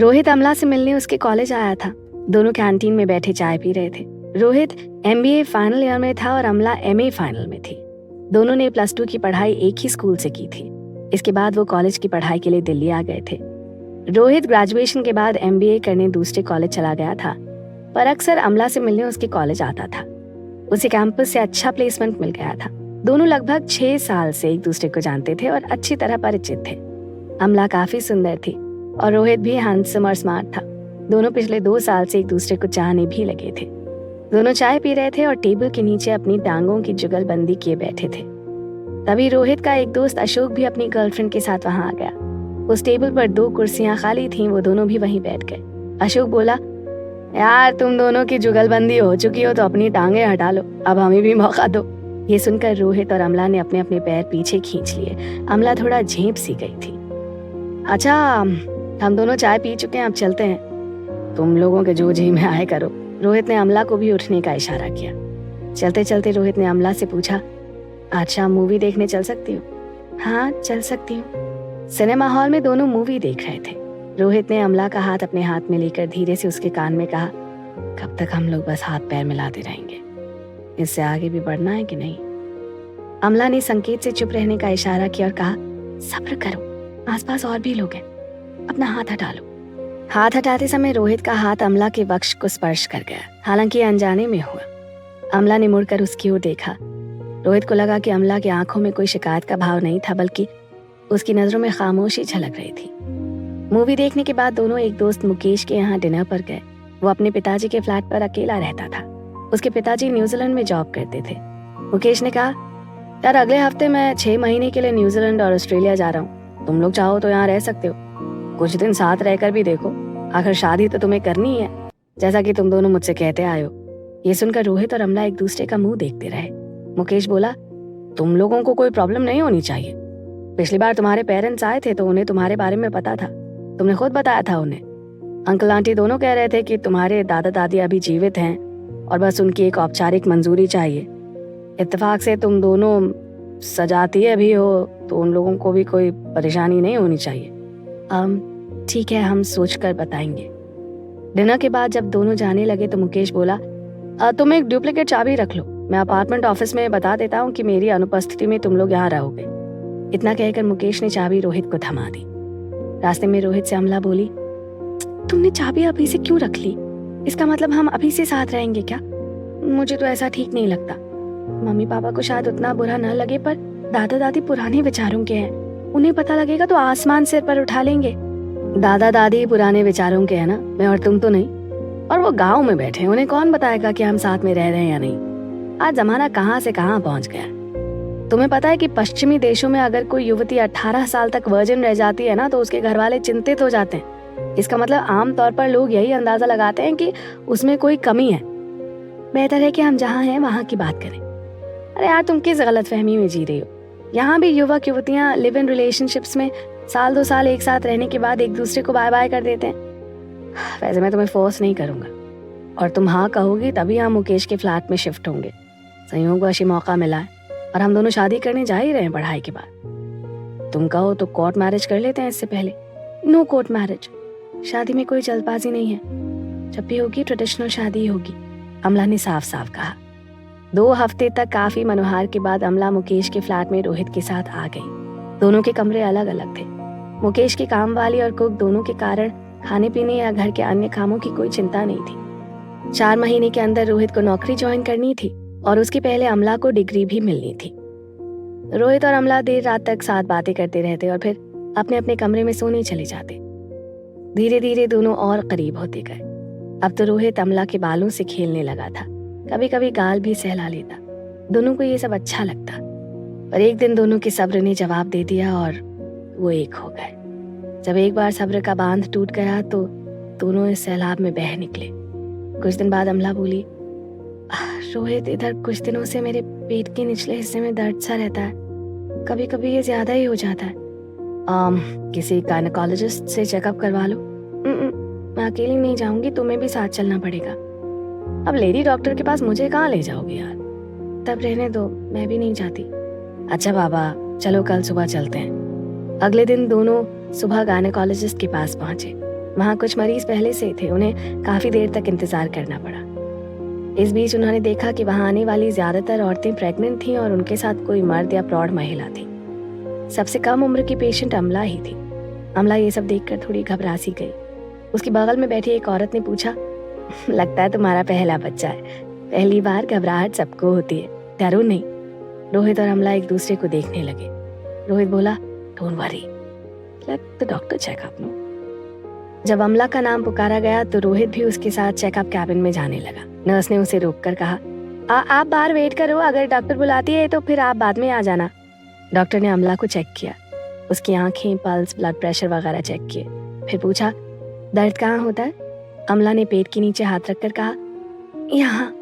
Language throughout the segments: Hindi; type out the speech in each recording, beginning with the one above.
रोहित अमला से मिलने उसके कॉलेज आया था। दोनों कैंटीन में बैठे चाय पी रहे थे। रोहित MBA फाइनल ईयर में था और अमला MA फाइनल में थी। दोनों ने +2 की पढ़ाई एक ही स्कूल से की थी। इसके बाद वो कॉलेज की पढ़ाई के लिए दिल्ली आ गए थे। रोहित ग्रेजुएशन के बाद MBA करने दूसरे कॉलेज चला गया था, पर अक्सर अमला से मिलने उसके कॉलेज आता था। उसे कैंपस से अच्छा प्लेसमेंट मिल गया था। दोनों लगभग 6 साल से एक दूसरे को जानते थे और अच्छी तरह परिचित थे। अमला काफी सुंदर थी और रोहित भी हैंडसम और स्मार्ट था। दोनों पिछले 2 साल से एक दूसरे को चाहने भी लगे थे। दोनों चाय पी रहे थे और टेबल के नीचे अपनी टांगों की जुगलबंदी किए बैठे थे। तभी रोहित का एक दोस्त अशोक भी अपनी गर्लफ्रेंड के साथ वहां आ गया। उस टेबल पर 2 कुर्सियां खाली थीं, वो दोनों भी वहीं बैठ गए। अशोक बोला, यार तुम दोनों की जुगलबंदी हो चुकी हो तो अपनी टांगे हटा लो, अब हमें भी मौका दो। ये सुनकर रोहित और अमला ने अपने अपने पैर पीछे खींच लिए। अमला थोड़ा झेंप सी गई थी। अच्छा, हम दोनों चाय पी चुके हैं, अब चलते हैं। तुम लोगों के जो जी में आए करो। रोहित ने अमला को भी उठने का इशारा किया। चलते चलते रोहित ने अमला से पूछा, आज शाम मूवी देखने चल सकती हो? हाँ, चल सकती हूँ। सिनेमा हॉल में दोनों मूवी देख रहे थे। रोहित ने अमला का हाथ अपने हाथ में लेकर धीरे से उसके कान में कहा, कब तक हम लोग बस हाथ पैर मिलाते रहेंगे? इससे आगे भी बढ़ना है कि नहीं? अमला ने संकेत से चुप रहने का इशारा किया और कहा, सब्र करो, आसपास और भी लोग हैं, अपना हाथ हटा लो। हाथ हटाते समय रोहित का हाथ अमला के वक्ष को स्पर्श कर गया, हालांकि अनजाने में हुआ। अमला ने मुड़कर उसकी ओर देखा। रोहित को लगा कि अमला की आंखों में कोई शिकायत का भाव नहीं था, बल्कि उसकी नजरों में खामोशी झलक रही थी। मूवी देखने के बाद दोनों एक दोस्त मुकेश के यहाँ डिनर पर गए। वो अपने पिताजी के फ्लैट पर अकेला रहता था। उसके पिताजी न्यूजीलैंड में जॉब करते थे। मुकेश ने कहा, यार अगले हफ्ते मैं 6 महीने के लिए न्यूजीलैंड और ऑस्ट्रेलिया जा रहा हूँ। तुम लोग चाहो तो यहाँ रह सकते हो, कुछ दिन साथ रहकर भी देखो। आखिर शादी तो तुम्हें करनी है, जैसा कि तुम दोनों मुझसे कहते आए हो। ये सुनकर रोहित और अमला एक दूसरे का मुंह देखते रहे। मुकेश बोला, तुम लोगों को कोई प्रॉब्लम नहीं होनी चाहिए। पिछली बार तुम्हारे पेरेंट्स आए थे तो उन्हें तुम्हारे बारे में पता था, तुमने खुद बताया था उन्हें। अंकल आंटी दोनों कह रहे थे कि तुम्हारे दादा दादी अभी जीवित हैं और बस उनकी एक औपचारिक मंजूरी चाहिए। इत्तेफाक से तुम दोनों सजातीय भी हो तो उन लोगों को भी कोई परेशानी नहीं होनी चाहिए। ठीक है, हम सोचकर बताएंगे। डिनर के बाद जब दोनों जाने लगे तो मुकेश बोला, तुम एक डुप्लीकेट चाबी रख लो, मैं अपार्टमेंट ऑफिस में बता देता हूँ कि मेरी अनुपस्थिति में तुम लोग यहाँ रहोगे। इतना कहकर मुकेश ने चाबी रोहित को थमा दी। रास्ते में रोहित से अमला बोली, तुमने चाबी अभी से क्यों रख ली? इसका मतलब हम अभी से साथ रहेंगे क्या? मुझे तो ऐसा ठीक नहीं लगता। मम्मी पापा को शायद उतना बुरा न लगे, पर दादा दादी पुराने विचारों के हैं, उन्हें पता लगेगा तो आसमान सिर पर उठा लेंगे। दादा दादी पुराने विचारों के हैं ना, मैं और तुम तो नहीं। और वो गाँव में बैठे, उन्हें कौन बताएगा कि हम साथ में रह रहे हैं या नहीं। आज जमाना कहाँ से कहाँ पहुँच गया। तुम्हें पता है कि पश्चिमी देशों में अगर कोई युवती 18 साल तक वर्जिन रह जाती है ना तो उसके घर वाले चिंतित हो जाते हैं। इसका मतलब आमतौर पर लोग यही अंदाजा लगाते हैं कि उसमें कोई कमी है। बेहतर है कि हम जहाँ हैं वहाँ की बात करें। अरे यार, तुम किस गलतफहमी में जी रही हो? यहाँ भी युवक युवतियाँ लिव इन रिलेशनशिप्स में 1-2 साल एक साथ रहने के बाद एक दूसरे को बाय बाय कर देते हैं। वैसे मैं तुम्हें फोर्स नहीं करूंगा, और तुम हाँ कहोगी तभी हम मुकेश के फ्लैट में शिफ्ट होंगे। संयोगवश मौका मिला है और हम दोनों शादी करने जा ही रहे हैं पढ़ाई के बाद। तुम कहो तो कोर्ट मैरिज कर लेते हैं इससे पहले। नो कोर्ट मैरिज, शादी में कोई जल्दबाजी नहीं है। जब भी होगी ट्रेडिशनल शादी होगी, अमला ने साफ साफ कहा। 2 हफ्ते तक काफी मनोहार के बाद अमला मुकेश के फ्लैट में रोहित के साथ आ गई। दोनों के कमरे अलग अलग थे। मुकेश की काम वाली और कुक दोनों के कारण खाने पीने या घर के अन्य कामों की कोई चिंता नहीं थी। 4 महीने के अंदर रोहित को नौकरी ज्वाइन करनी थी और उसके पहले अमला को डिग्री भी मिलनी थी। रोहित और अमला देर रात तक साथ बातें करते रहते और फिर अपने अपने कमरे में सोने चले जाते। धीरे धीरे दोनों और करीब होते गए। अब तो रोहित अमला के बालों से खेलने लगा था, कभी कभी गाल भी सहला लेता। दोनों को ये सब अच्छा लगता, पर एक दिन दोनों के सब्र ने जवाब दे दिया और वो एक हो गए। जब एक बार सब्र का बांध टूट गया तो दोनों इस सैलाब में बह निकले। कुछ दिन बाद अमला बोली, रोहित, इधर कुछ दिनों से मेरे पेट के निचले हिस्से में दर्द सा रहता है, कभी कभी ये ज्यादा ही हो जाता है। किसी गायनेकोलॉजिस्ट से चेकअप करवा लो। मैं अकेली नहीं जाऊंगी, तुम्हें भी साथ चलना पड़ेगा। अब लेडी डॉक्टर के पास मुझे कहाँ ले जाओगे यार? तब रहने दो, मैं भी नहीं जाती। अच्छा बाबा, चलो कल सुबह चलते हैं। अगले दिन दोनों सुबह गायनेकोलॉजिस्ट के पास पहुंचे। वहाँ कुछ मरीज पहले से थे, उन्हें काफ़ी देर तक इंतज़ार करना पड़ा। इस बीच उन्होंने देखा कि वहाँ आने वाली ज़्यादातर औरतें प्रेग्नेंट थीं और उनके साथ कोई मर्द या प्रौढ़ महिला थी। सबसे कम उम्र की पेशेंट अमला ही थी। अमला ये सब देखकर थोड़ी घबरा सी गई। उसकी बगल में बैठी एक औरत ने पूछा, लगता है तुम्हारा पहला बच्चा है। पहली बार घबराहट सबको होती है, डरो नहीं। रोहित और अमला एक दूसरे को देखने लगे। रोहित बोला, don't worry, let the doctor check up नो। जब अमला का नाम पुकारा गया तो रोहित भी उसके साथ चेकअप कैबिन में जाने लगा। नर्स ने उसे रोककर कहा, आप बाहर वेट करो, अगर डॉक्टर बुलाती है तो फिर आप बाद में आ जाना। डॉक्टर ने अमला को चेक किया, उसकी आंखें, पल्स, ब्लड प्रेशर वगैरह चेक किए। फिर पूछा, दर्द कहाँ होता है? अमला ने पेट के नीचे हाथ रखकर कहा, यहाँ।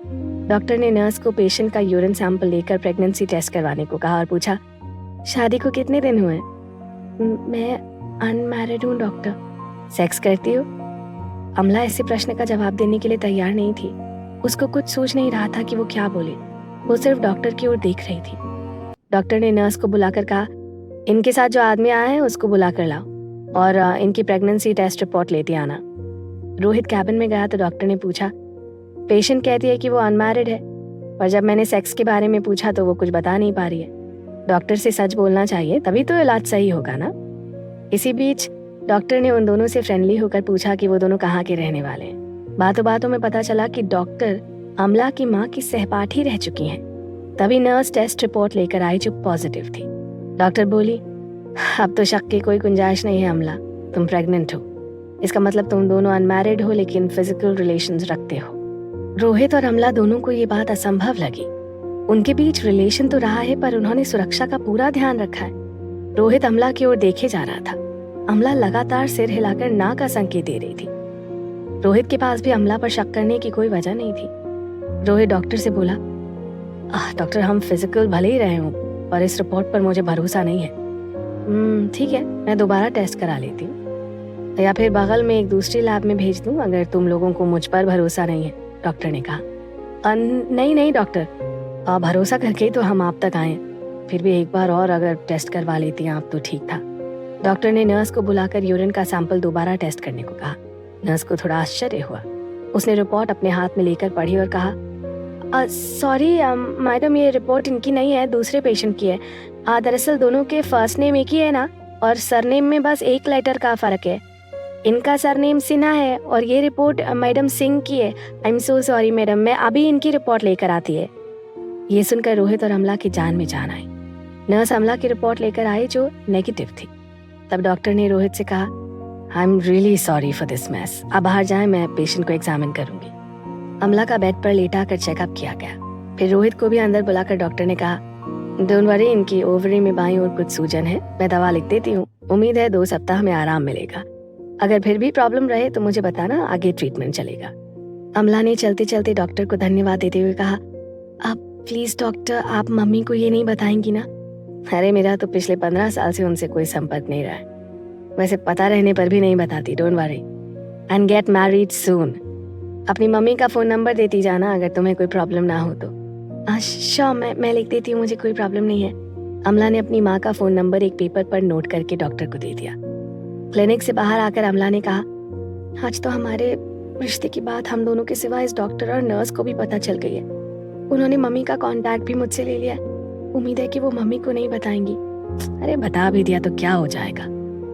डॉक्टर ने नर्स को पेशेंट का यूरिन सैंपल लेकर प्रेगनेंसी टेस्ट करवाने को कहा और पूछा, शादी को कितने दिन हुए? मैं अनमैरिड हूँ डॉक्टर। सेक्स करती हो? अमला ऐसे प्रश्न का जवाब देने के लिए तैयार नहीं थी। उसको कुछ सूझ नहीं रहा था कि वो क्या बोले। वो सिर्फ डॉक्टर की ओर देख रही थी। डॉक्टर ने नर्स को बुलाकर कहा, इनके साथ जो आदमी आया है उसको बुलाकर लाओ और इनकी प्रेगनेंसी टेस्ट रिपोर्ट लेते आना। रोहित कैबिन में गया तो डॉक्टर ने पूछा, पेशेंट कहती है कि वो अनमैरिड है, पर जब मैंने सेक्स के बारे में पूछा तो वो कुछ बता नहीं पा रही है। डॉक्टर से सच बोलना चाहिए, तभी तो इलाज सही होगा ना। इसी बीच डॉक्टर ने उन दोनों से फ्रेंडली होकर पूछा कि वो दोनों कहाँ के रहने वाले हैं। बातों बातों में पता चला कि डॉक्टर अमला की माँ की सहपाठी रह चुकी हैं। तभी नर्स टेस्ट रिपोर्ट लेकर आई जो पॉजिटिव थी। डॉक्टर बोली, अब तो शक की कोई गुंजाइश नहीं है अमला, तुम प्रेग्नेंट हो। इसका मतलब तुम दोनों अनमैरिड हो लेकिन फिजिकल रिलेशंस रखते हो। रोहित और अमला दोनों को ये बात असंभव लगी। उनके बीच रिलेशन तो रहा है, पर उन्होंने सुरक्षा का पूरा ध्यान रखा है। रोहित अमला की ओर देखे जा रहा था। अमला लगातार सिर हिलाकर ना का संकेत दे रही थी। रोहित के पास भी अमला पर शक करने की कोई वजह नहीं थी। रोहित डॉक्टर से बोला, डॉक्टर हम फिजिकल भले ही रहे हूँ, पर इस रिपोर्ट पर मुझे भरोसा नहीं है। ठीक है, मैं दोबारा टेस्ट करा लेती हूँ, या फिर बगल में एक दूसरी लैब में भेज दूँ अगर तुम लोगों को मुझ पर भरोसा नहीं है, डॉक्टर ने कहा। नहीं डॉक्टर, भरोसा करके ही तो हम आप तक आए। फिर भी एक बार और अगर टेस्ट करवा लेती हैं आप तो ठीक था। डॉक्टर ने नर्स को बुलाकर यूरिन का सैंपल दोबारा टेस्ट करने को कहा। नर्स को थोड़ा आश्चर्य हुआ। उसने रिपोर्ट अपने हाथ में लेकर पढ़ी और कहा, सॉरी मैडम, ये रिपोर्ट इनकी नहीं है, दूसरे पेशेंट की है। दरअसल दोनों के फर्स्ट नेम एक ही है ना, और सरनेम में बस एक लेटर का फर्क है। इनका सरनेम सिन्हा है और ये रिपोर्ट मैडम सिंह की है। I am so sorry madam, मैं अभी इनकी रिपोर्ट लेकर आती है। ये सुनकर रोहित और अमला की जान में जान आई। नर्स अमला की रिपोर्ट लेकर आई जो नेगेटिव थी। तब डॉक्टर ने रोहित से कहा, I am really sorry for this mess, आप बाहर जाएं, मैं पेशेंट को एग्जामिन करूंगी। अमला का बेड पर लेटा कर चेकअप किया गया। फिर रोहित को भी अंदर बुलाकर डॉक्टर ने कहा, डोंट वरी, इनकी ओवरी में बाईं ओर कुछ सूजन है, मैं दवा लिख देती हूँ, उम्मीद है 2 सप्ताह में आराम मिलेगा। अगर फिर भी प्रॉब्लम रहे तो मुझे बताना, आगे ट्रीटमेंट चलेगा। अमला ने चलते चलते डॉक्टर को धन्यवाद देते हुए कहा, आप प्लीज डॉक्टर, आप मम्मी को ये नहीं बताएंगी ना? अरे मेरा तो पिछले 15 साल से उनसे कोई संपर्क नहीं रहा है, वैसे पता रहने पर भी नहीं बताती। Don't worry and get married soon. अपनी मम्मी का फोन नंबर देती जाना अगर तुम्हें कोई प्रॉब्लम ना हो तो। अच्छा, मैं लिख देती हूँ, मुझे कोई प्रॉब्लम नहीं है। अमला ने अपनी माँ का फोन नंबर एक पेपर पर नोट करके डॉक्टर को दे दिया। क्लिनिक से बाहर आकर अमला ने कहा, आज तो हमारे रिश्ते की बात हम दोनों के सिवा इस डॉक्टर और नर्स को भी पता चल गई है। उन्होंने मम्मी का कांटेक्ट भी मुझसे ले लिया। उम्मीद है कि वो मम्मी को नहीं बताएंगी। अरे बता भी दिया तो क्या हो जाएगा,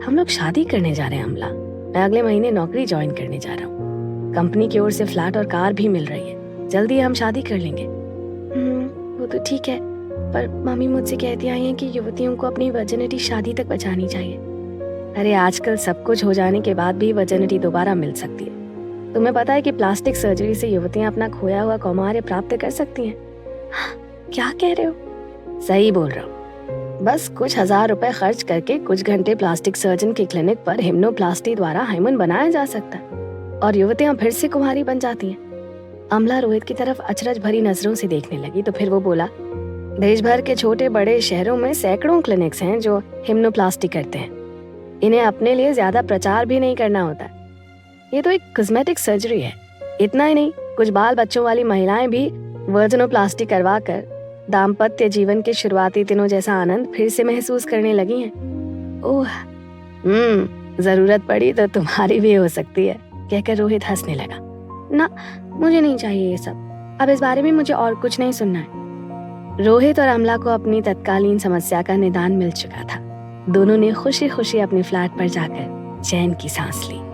हम लोग शादी करने जा रहे हैं अमला। मैं अगले महीने नौकरी ज्वाइन करने जा रहा हूँ। कंपनी की ओर से फ्लैट और कार भी मिल रही है, जल्दी हम शादी कर लेंगे। वो तो ठीक है, पर मम्मी मुझसे कहती आई हैं कि युवतियों को अपनी वर्जिनिटी शादी तक बचानी चाहिए। अरे आजकल सब कुछ हो जाने के बाद भी वर्जिनिटी दोबारा मिल सकती है। तुम्हें पता है कि प्लास्टिक सर्जरी से युवतियां अपना खोया हुआ कौमार्य प्राप्त कर सकती हैं। क्या कह रहे हो? सही बोल रहा हूँ। बस कुछ 1000 रुपए खर्च करके कुछ घंटे प्लास्टिक सर्जन की क्लिनिक पर हिम्नोप्लास्टी द्वारा हाइमन बनाया जा सकता है और युवतियां फिर से कुमारी बन जाती हैं। अमला रोहित की तरफ अचरज भरी नजरों से देखने लगी तो फिर वो बोला, देश भर के छोटे बड़े शहरों में सैकड़ों क्लिनिक्स हैं जो हिम्नोप्लास्टी करते हैं। इन्हें अपने लिए ज्यादा प्रचार भी नहीं करना होता। ये तो एक कॉस्मेटिक सर्जरी है। इतना ही नहीं, कुछ बाल बच्चों वाली महिलाएं भी वर्जिनोप्लास्टी करवा कर दाम्पत्य जीवन के शुरुआती दिनों जैसा आनंद फिर से महसूस करने लगी हैं। ओह, जरूरत पड़ी तो तुम्हारी भी हो सकती है, कहकर रोहित हंसने लगा। ना, मुझे नहीं चाहिए ये सब। अब इस बारे में मुझे और कुछ नहीं सुनना है। रोहित और अमला को अपनी तत्कालीन समस्या का निदान मिल चुका था। दोनों ने खुशी खुशी अपने फ्लैट पर जाकर चैन की सांस ली।